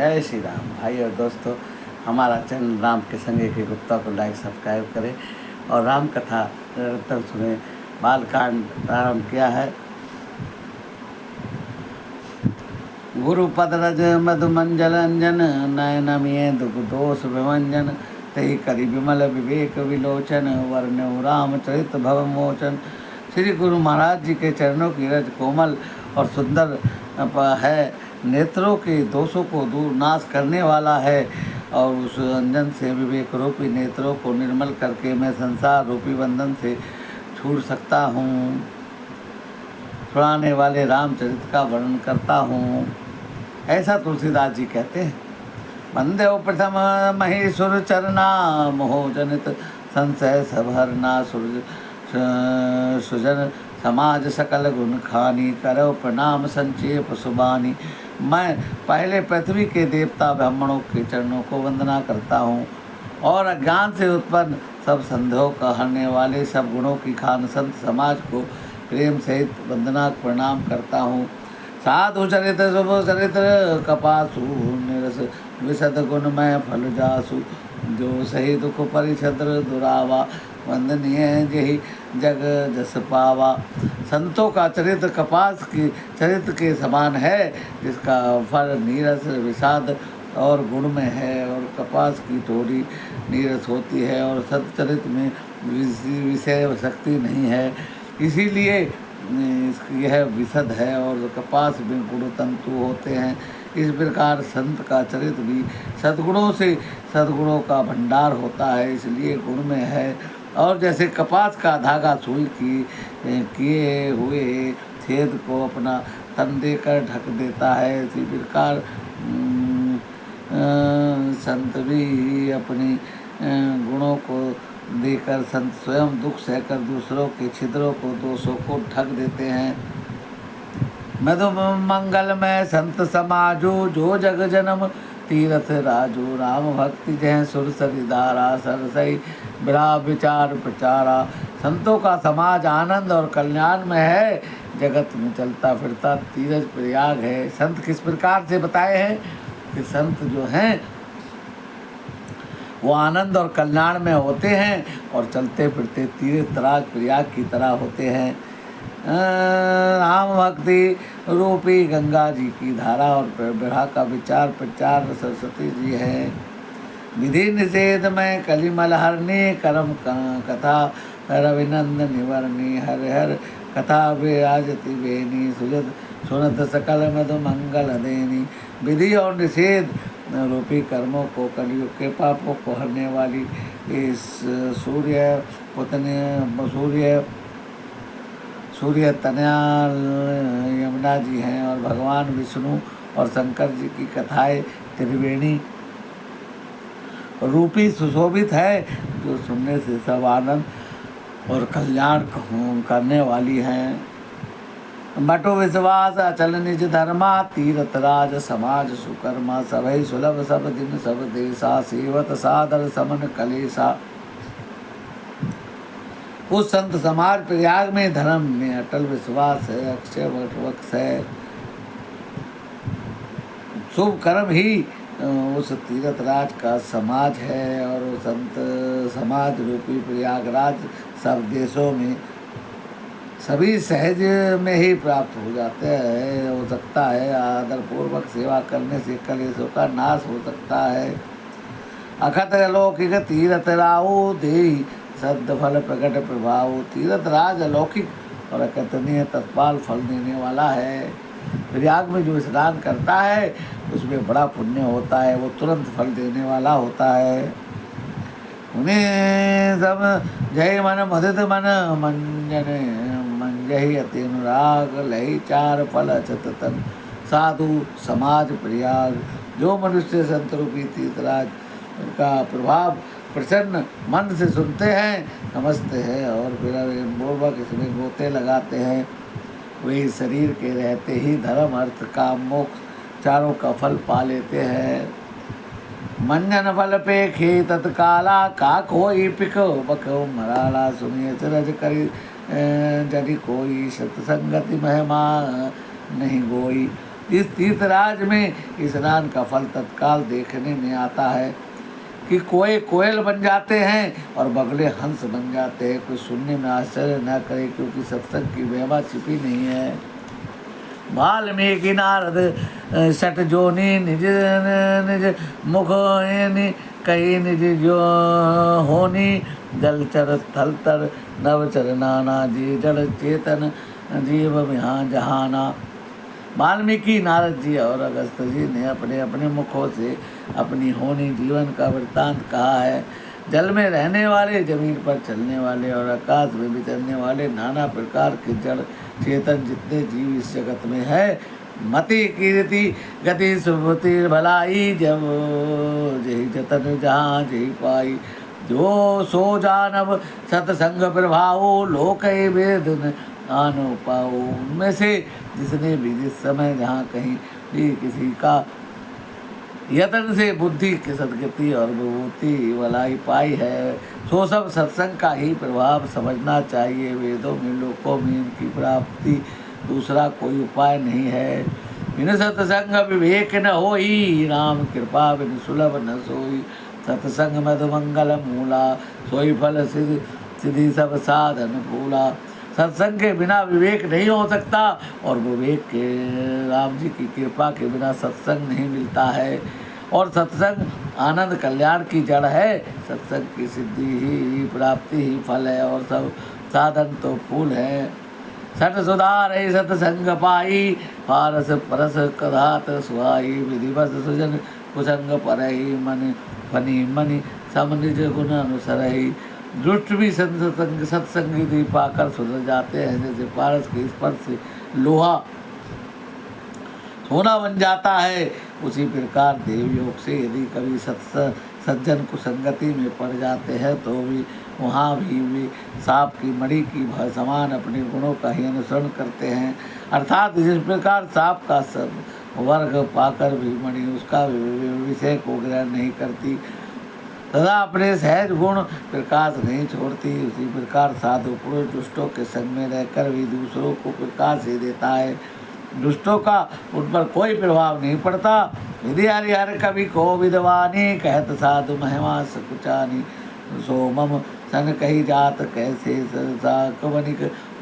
जय श्री राम। भाई और दोस्तों, हमारा चैनल राम के संगे के गुप्ता को लाइक सब्सक्राइब करें और राम कथा निरंतर सुने। बालकांड प्रारंभ किया है। गुरु पद रज मधु मंजल अंजन, नयन मिय दुख दोष विमंजन, तही करि विमल विवेक विलोचन, वर्ण्यो रामचरित भव मोचन। श्री गुरु महाराज जी के चरणों की रज कोमल और सुंदर है, नेत्रों के दोषों को दूर नाश करने वाला है, और उस अंजन से विवेक रूपी नेत्रों को निर्मल करके मैं संसार रूपी बंधन से छूट सकता हूँ। सुनाने वाले रामचरित का वर्णन करता हूँ, ऐसा तुलसीदास जी कहते हैं। वंदे प्रथम महेश्वर चरना, मोह जनित संशय सब हरना, सुजन समाज सकल गुण खानी, करो प्रणाम संचेप सुबानी। मैं पहले पृथ्वी के देवता ब्राह्मणों के चरणों को वंदना करता हूँ, और अज्ञान से उत्पन्न सब संदेहों का हरने वाले सब गुणों की खान संत समाज को प्रेम सहित वंदना प्रणाम करता हूँ। साधु चरित शुभ चरित्र कपासु, निरस विशद गुणमय फल जासु, जो सही दुख परिछद्र दुरावा, वंदनीय जही जग जस पावा। संतों का चरित्र कपास की चरित्र के समान है, जिसका फल नीरस विषाद और गुण में है, और कपास की टोरी नीरस होती है और सतचरित में विषय शक्ति नहीं है, इसीलिए यह विशद है, और कपास में गुण तंतु होते हैं। इस प्रकार संत का चरित्र भी सद्गुणों से सद्गुणों का भंडार होता है, इसलिए गुण में है। और जैसे कपास का धागा सुई की किए हुए छेद को अपना तन देकर ढक देता है, इसी प्रकार संत भी अपनी गुणों को देकर संत स्वयं दुख सहकर दूसरों के छिद्रों को दोषों को ढक देते हैं। मधु मंगल में संत समाजो, जो जग जन्म तीरथ राजो, राम भक्ति जय सुर सरिधारा, सरसई बिरा विचार प्रचारा। संतों का समाज आनंद और कल्याण में है, जगत में चलता फिरता तीरथ प्रयाग है। संत किस प्रकार से बताए हैं कि संत जो हैं वो आनंद और कल्याण में होते हैं, और चलते फिरते तीर्थ राज प्रयाग की तरह होते हैं। राम भक्ति रूपी गंगा जी की धारा और बिरहा का विचार प्रचार सरस्वती जी है। विधि निषेध में कलिमल हरनी, कर्म कथा रविनंद निवरणी, हर हर कथा विराजति बेनी, सुजत सुनत सकल मधु मंगल देनी। विधि और निषेध रूपी कर्मों को, कलयुग के पापों को हरने वाली इस सूर्य तनया यमुना जी हैं, और भगवान विष्णु और शंकर जी की कथाएं त्रिवेणी रूपी सुशोभित है, जो सुनने से सब आनंद और कल्याण करने वाली हैं। बटो विश्वास अचल निज धर्मा, तीरथ राज समाज सुकर्मा, सभई सुलभ सब दिन सब देशा, सेवत सादर समन कलेसा। उस संत समाज प्रयाग में धर्म में अटल विश्वास है, अक्षय वक्ष है। शुभ कर्म ही उस तीरथ राज का समाज है, और संत समाज रूपी प्रयागराज सब देशों में सभी सहज में ही प्राप्त हो जाते हैं, हो सकता है। आदरपूर्वक सेवा करने से कलेशों का नाश हो सकता है। अखत अलौकिक तीरथ राऊ, देहि सद्य फल प्रकट प्रभाव। तीरथ राज अलौकिक और अकथनीय तत्पाल फल देने वाला है। प्रयाग में जो स्नान करता है उसमें बड़ा पुण्य होता है, वो तुरंत फल देने वाला होता है। उन्हें सब जय मन मदित मन मंजन, मंजहि अति अनुराग, लही चार फल अचतन, साधु समाज प्रयाग। जो मनुष्य संत रूपी तीर्थराज का प्रभाव प्रसन्न मन से सुनते हैं, समझते हैं, और फिर पूर्वक इसमें गोते लगाते हैं, वे शरीर के रहते ही धर्म अर्थ काम मोक्ष चारों का फल पा लेते हैं। मंजन फल पे खे तत्काला, का कोई पिको बको मराला, सुनिए चरज करी जदि कोई, सतसंगति महिमा नहीं गोई। इस तीर्थराज में स्नान का फल तत्काल देखने में आता है कि कोई कोयल बन जाते हैं और बगले हंस बन जाते हैं। कोई सुनने में आश्चर्य न करे, क्योंकि सत्संग की महिमा छिपी नहीं है। वाल्मीकि नारद सट जोनी निज निज मुख कही निज जो होनी, जलचर थलतर नवचर नाना जी जड़ चेतन जीव यहाँ जहाना। वाल्मीकि नारद जी और अगस्त जी ने अपने अपने मुखों से अपनी होनी जीवन का वृत्तांत कहा है। जल में रहने वाले, जमीन पर चलने वाले और आकाश में विचरने वाले नाना प्रकार के जड़ चेतन जितने जीव इस जगत में है, मति कीर्ति गति सुभूति भलाई, जब जही जतन जहाँ जही पाई, जो सो जानव सतसंग प्रभाव लोक वेद आनो पाओ। उनमें से जिसने भी जिस समय जहाँ कहीं भी किसी का यत्न से बुद्धि की सदगति और विभूति भलाई पाई है, सो सब सत्संग का ही प्रभाव समझना चाहिए। वेदों में लोकों में इनकी प्राप्ति दूसरा कोई उपाय नहीं है। बिन सत्संग विवेक न होई, राम कृपा बिन सुलभ न सोई। सत्संग मद मंगल मूला, सोई फल सिद्धि सब साधन फूला। सत्संग के बिना विवेक नहीं हो सकता, और विवेक के राम जी की कृपा के बिना सत्संग नहीं मिलता है। और सत्संग आनंद कल्याण की जड़ है। सत्संग की सिद्धि ही प्राप्ति ही फल है, और सब साधन तो फूल है। सत सुधार सत्संग पाई, पारस परस कधात सुहाई। विधिवत सुजन कुसंग परहि, मन फनी मनि सम निज गुण अनुसरहि। दुष्ट भी सत्संग पाकर सुधर जाते हैं, जैसे पारस के स्पर्श से लोहा सोना बन जाता है। उसी प्रकार देव योग से यदि कभी सज्जन कुसंगति में पड़ जाते हैं, तो भी वहाँ भी वे सांप की मणि की समान अपने गुणों का ही अनुसरण करते हैं। अर्थात जिस प्रकार सांप का सब वर्ग पाकर भी मणि उसका विषय को ग्रहण नहीं करती तथा अपने सहज गुण प्रकाश नहीं छोड़ती, उसी प्रकार साधु पुरुष दुष्टों के संग में रहकर भी दूसरों को प्रकाश ही देता है। दुष्टों का उन पर कोई प्रभाव नहीं पड़ता। विधि हरिहर कवि को विद्वानी, कहत साधु महिमा सकुचानी। सोमम सन कही जात कैसे, सरसा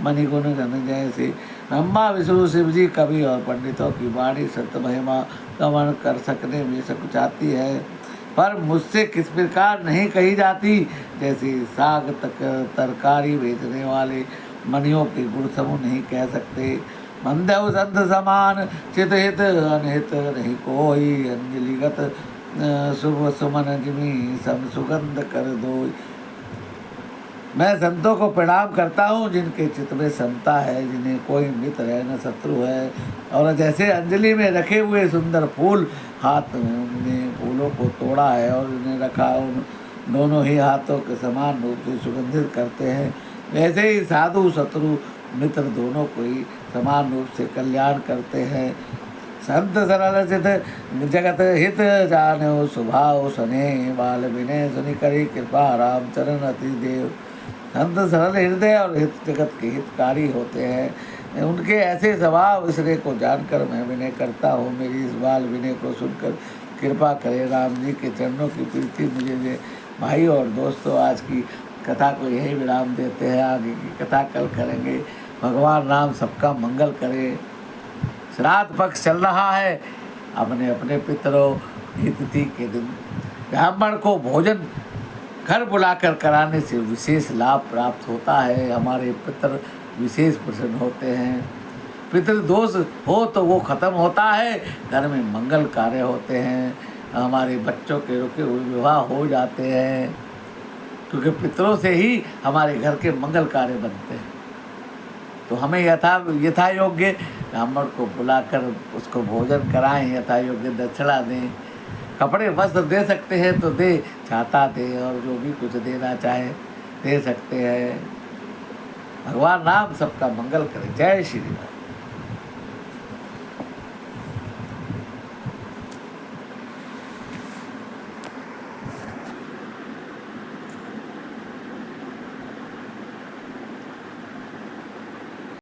मणि गुण गण जैसे। ब्रह्मा विष्णु शिव जी कवि और पंडितों की वाणी सत्य महिमा कमन कर सकने में सकुचाती है, पर मुझसे किस प्रकार नहीं कही जाती। जैसे साग तक तरकारी बेचने वाले मणियों के गुण समूह नहीं कह सकते। मंदेव संत समान चित हित अनहित नहीं कोई, अंजलिगत शुभ सुमन जिमी सम सुगंध कर दो। मैं संतों को प्रणाम करता हूँ जिनके चित्त में समता है, जिन्हें कोई मित्र है न शत्रु है। और जैसे अंजलि में रखे हुए सुंदर फूल, हाथ में फूलों को तोड़ा है और उन्हें रखा, उन दोनों ही हाथों के समान रूप से सुगंधित करते हैं, वैसे ही साधु शत्रु मित्र दोनों को ही समान रूप से कल्याण करते हैं। संत सरल चित जगत हित जानो, स्वभाव सने बाल विनय सुनि करी कृपा राम चरण अति देव। संत सरल हृदय और हित जगत के हितकारी होते हैं। उनके ऐसे स्वभाव इसरे को जानकर मैं विनय करता हूँ। मेरी इस बाल विनय को सुनकर कृपा करे राम जी के चरणों की प्रीति मुझे दे। भाई और दोस्तों, आज की कथा को यही विराम देते हैं। आगे की कथा कल करेंगे। भगवान राम सबका मंगल करे। श्राद्ध पक्ष चल रहा है। अपने अपने पितरों की तिथि के दिन ब्राह्मण को भोजन घर बुलाकर कराने से विशेष लाभ प्राप्त होता है। हमारे पितर विशेष प्रसन्न होते हैं। पितृदोष हो तो वो खत्म होता है। घर में मंगल कार्य होते हैं। हमारे बच्चों के रुके हुए विवाह हो जाते हैं, क्योंकि पितरों से ही हमारे घर के मंगल कार्य बनते हैं। तो हमें यथा योग्य ब्राह्मण को बुलाकर उसको भोजन कराएं, यथा योग्य दक्षिणा दें। कपड़े वस्त्र दे सकते हैं तो दे, छाता दे, और जो भी कुछ देना चाहे दे सकते हैं। भगवान राम सबका मंगल करे। जय श्री राम।